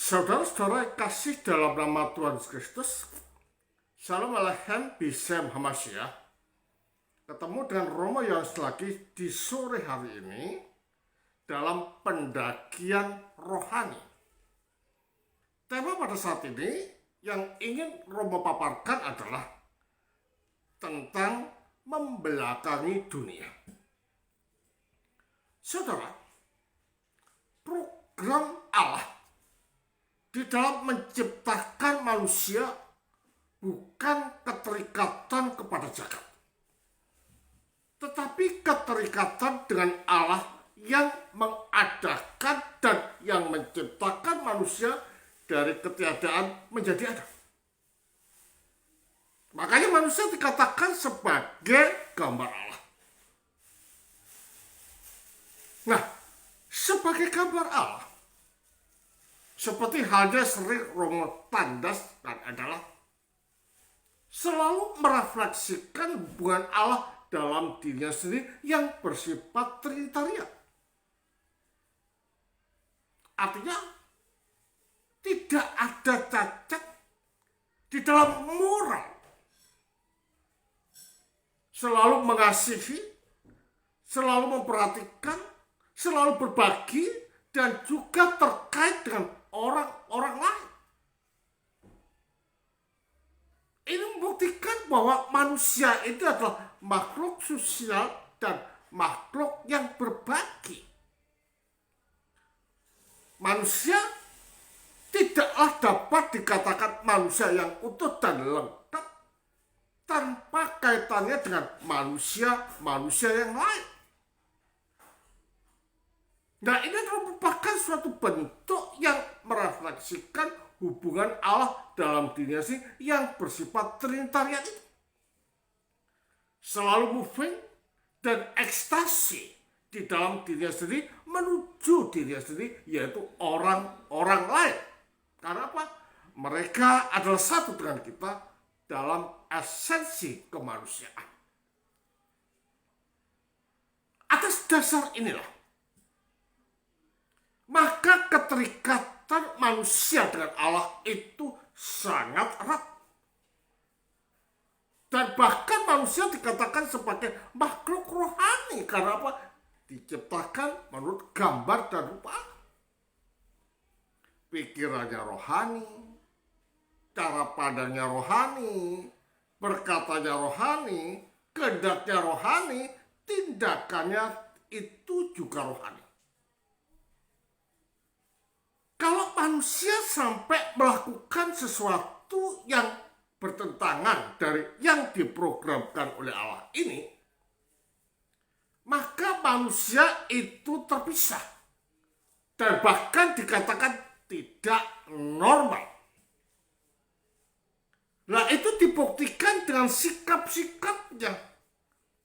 Saudara-saudara yang kasih dalam nama Tuhan Yesus Kristus, Shalom Aleichem Bisem Hamashiach. Ketemu dengan Romo Yohanes lagi di sore hari ini dalam pendakian rohani. Tema pada saat ini yang ingin Romo paparkan adalah tentang membelakangi dunia. Saudara, program Allah di dalam menciptakan manusia bukan keterikatan kepada jagat, tetapi keterikatan dengan Allah yang mengadakan dan yang menciptakan manusia dari ketiadaan menjadi ada. Makanya manusia dikatakan sebagai gambar Allah. Nah, sebagai gambar Allah, seperti halnya sering Romo tandaskan adalah selalu merefleksikan hubungan Allah dalam dirinya sendiri yang bersifat trinitarian. Artinya tidak ada cacat di dalam moral. Selalu mengasihi, selalu memperhatikan, selalu berbagi, dan juga terkait dengan orang-orang lain. Ini membuktikan bahwa manusia itu adalah makhluk sosial dan makhluk yang berbagi. Manusia tidaklah dapat dikatakan manusia yang utuh dan lengkap tanpa kaitannya dengan manusia yang lain. Nah, ini merupakan suatu bentuk yang merefleksikan hubungan Allah dalam dirinya sendiri yang bersifat trinitarian itu. Selalu moving dan ekstasi di dalam dirinya sendiri menuju dirinya sendiri, yaitu orang-orang lain. Karena apa? Mereka adalah satu dengan kita dalam esensi kemanusiaan. Atas dasar inilah, maka keterikatan manusia dengan Allah itu sangat erat. Dan bahkan manusia dikatakan sebagai makhluk rohani. Karena apa? Diciptakan menurut gambar dan rupa Allah. Pikirannya rohani, cara pandangnya rohani, berkatanya rohani, kehendaknya rohani, tindakannya itu juga rohani. Kalau manusia sampai melakukan sesuatu yang bertentangan dari yang diprogramkan oleh Allah ini, maka manusia itu terpisah dan bahkan dikatakan tidak normal. Nah, itu dibuktikan dengan sikap-sikapnya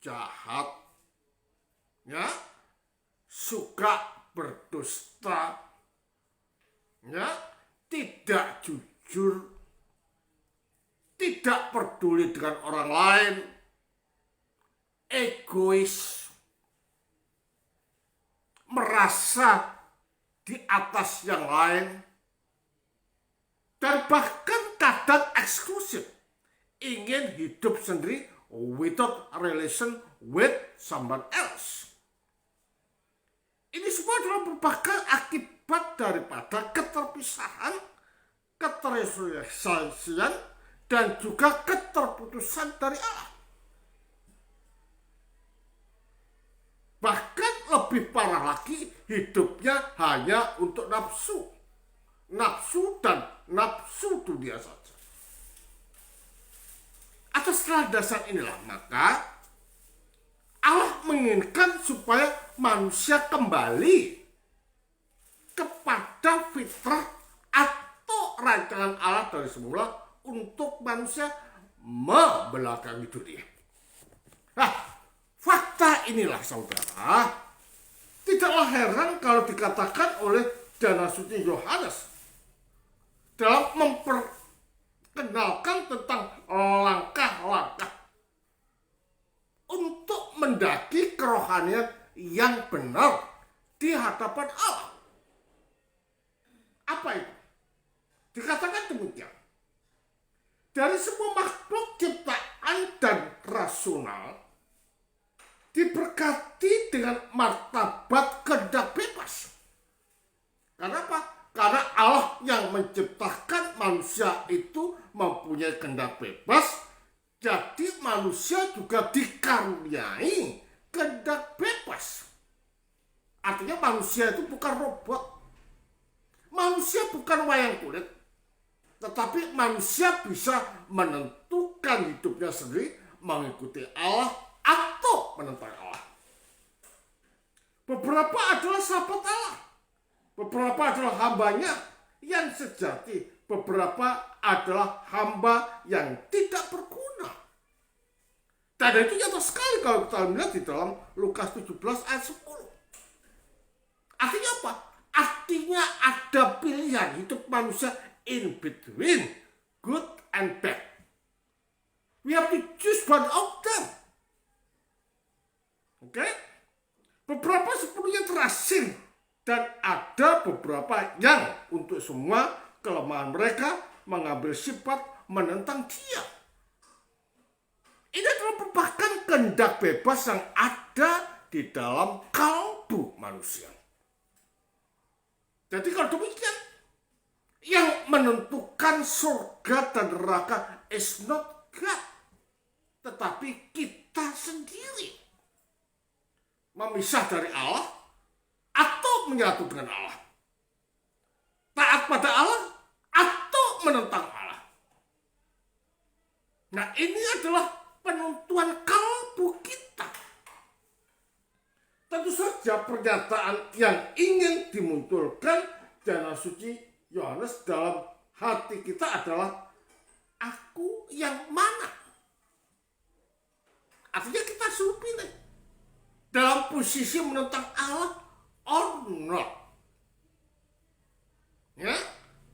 jahat, ya, suka berdusta, ya, tidak jujur, tidak peduli dengan orang lain, egois, merasa di atas yang lain, dan bahkan kadang eksklusif, ingin hidup sendiri without relation with someone else. Ini semua adalah merupakan akibat daripada keterpisahan, keterisasian, dan juga keterputusan dari Allah. Bahkan lebih parah lagi, hidupnya hanya untuk nafsu dan nafsu dunia saja. Atas dasar inilah maka Allah menginginkan supaya manusia kembali kepada fitrah atau rancangan Allah dari semula untuk manusia membelakangi dunia. Nah, fakta inilah saudara, tidaklah heran kalau dikatakan oleh Danasuci Yohanes dalam memperkenalkan tentang langkah-langkah untuk mendaki kerohanian yang benar di hadapan Allah. Apa itu? dari semua makhluk ciptaan dan rasional diberkati dengan martabat kehendak bebas. Kenapa? Karena Allah yang menciptakan manusia itu mempunyai kehendak bebas, jadi manusia juga dikaruniai kehendak bebas. Artinya manusia itu bukan robot. Manusia bukan wayang kulit. Tetapi manusia bisa menentukan hidupnya sendiri mengikuti Allah atau menentang Allah. Beberapa adalah sahabat Allah. Beberapa adalah hambanya yang sejati. Beberapa adalah hamba yang tidak berguna. Dan itu nyata sekali kalau kita lihat di dalam Lukas 17 ayat 10. Artinya apa? Artinya ada pilihan hidup manusia in between good and bad. We have to choose one of them. Oke? Beberapa sepenuhnya terasing dan ada beberapa yang untuk semua kelemahan mereka mengambil sifat menentang dia. Ini adalah merupakan kehendak bebas yang ada di dalam kalbu manusia. Jadi kalau demikian, yang menentukan surga dan neraka is not God, tetapi kita sendiri. Memisah dari Allah atau menyatu dengan Allah. Taat pada Allah atau menentang Allah. Nah, ini adalah penentuan kalbu kita. Tentu saja pernyataan yang ingin dimunculkan Jana Suci Yohanes dalam hati kita adalah aku yang mana? Artinya kita suruh pilih dalam posisi menentang Allah or not. Ya,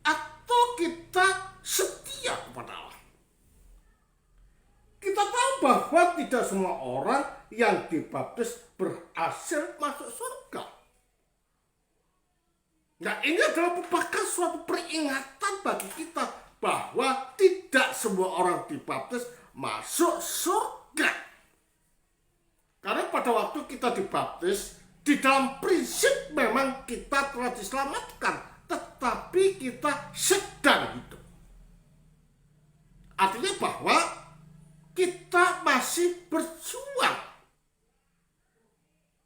atau kita setia kepada Allah. Kita tahu bahwa tidak semua orang yang dibaptis berhasil masuk surga. Nah, ini adalah merupakan suatu peringatan bagi kita bahwa tidak semua orang dibaptis masuk surga. Karena pada waktu kita dibaptis, di dalam prinsip memang kita telah diselamatkan, tetapi kita sedang hidup. Artinya bahwa kita masih berjuang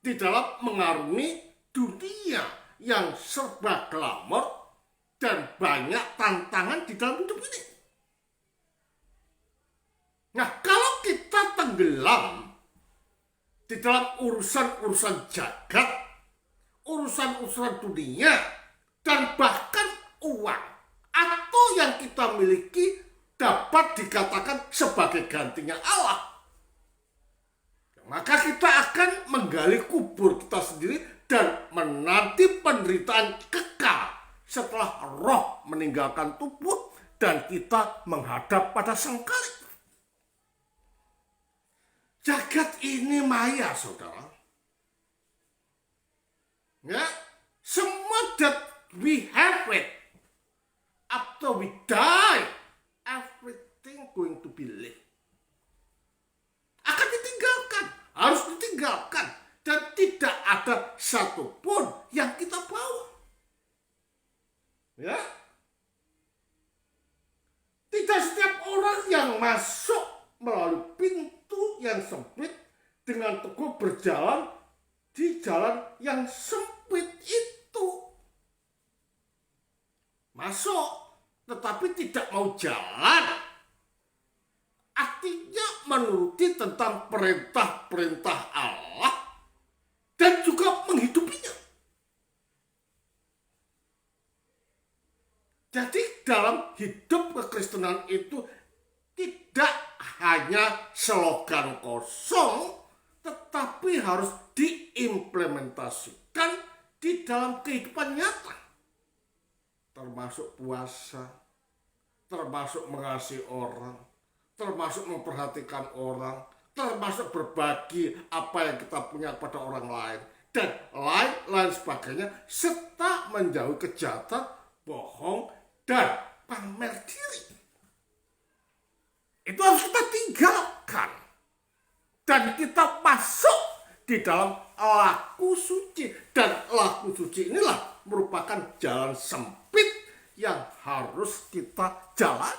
di dalam mengarungi dunia yang serba glamor dan banyak tantangan di dalam hidup ini. Nah, kalau kita tenggelam di dalam urusan-urusan jagat, urusan-urusan dunia, dan bahkan uang atau yang kita miliki dapat dikatakan sebagai gantinya Allah, maka kita akan menggali kubur kita sendiri dan menanti penderitaan kekal setelah roh meninggalkan tubuh dan kita menghadap pada Sang Khalik. Jagat ini maya, saudara. Ya, semua that we have it after we die, everything going to be left. Akan ditinggalkan, harus ditinggalkan, dan tidak ada satupun yang kita bawa. Ya, tidak setiap orang yang masuk melalui pintu yang sempit dengan teguh berjalan di jalan yang sempit itu. Masuk, tetapi tidak mau jalan. Artinya menuruti tentang perintah-perintah Allah dan juga menghidupinya. Jadi dalam hidup kekristenan itu tidak hanya slogan kosong, tetapi harus diimplementasikan di dalam kehidupan nyata. Termasuk puasa, termasuk mengasihi orang, termasuk memperhatikan orang, termasuk berbagi apa yang kita punya kepada orang lain, dan lain-lain sebagainya, serta menjauhi kejahatan, bohong, dan pamer diri. itu harus kita tinggalkan. Dan kita masuk di dalam laku suci. Dan laku suci inilah merupakan jalan sempit yang harus kita jalani.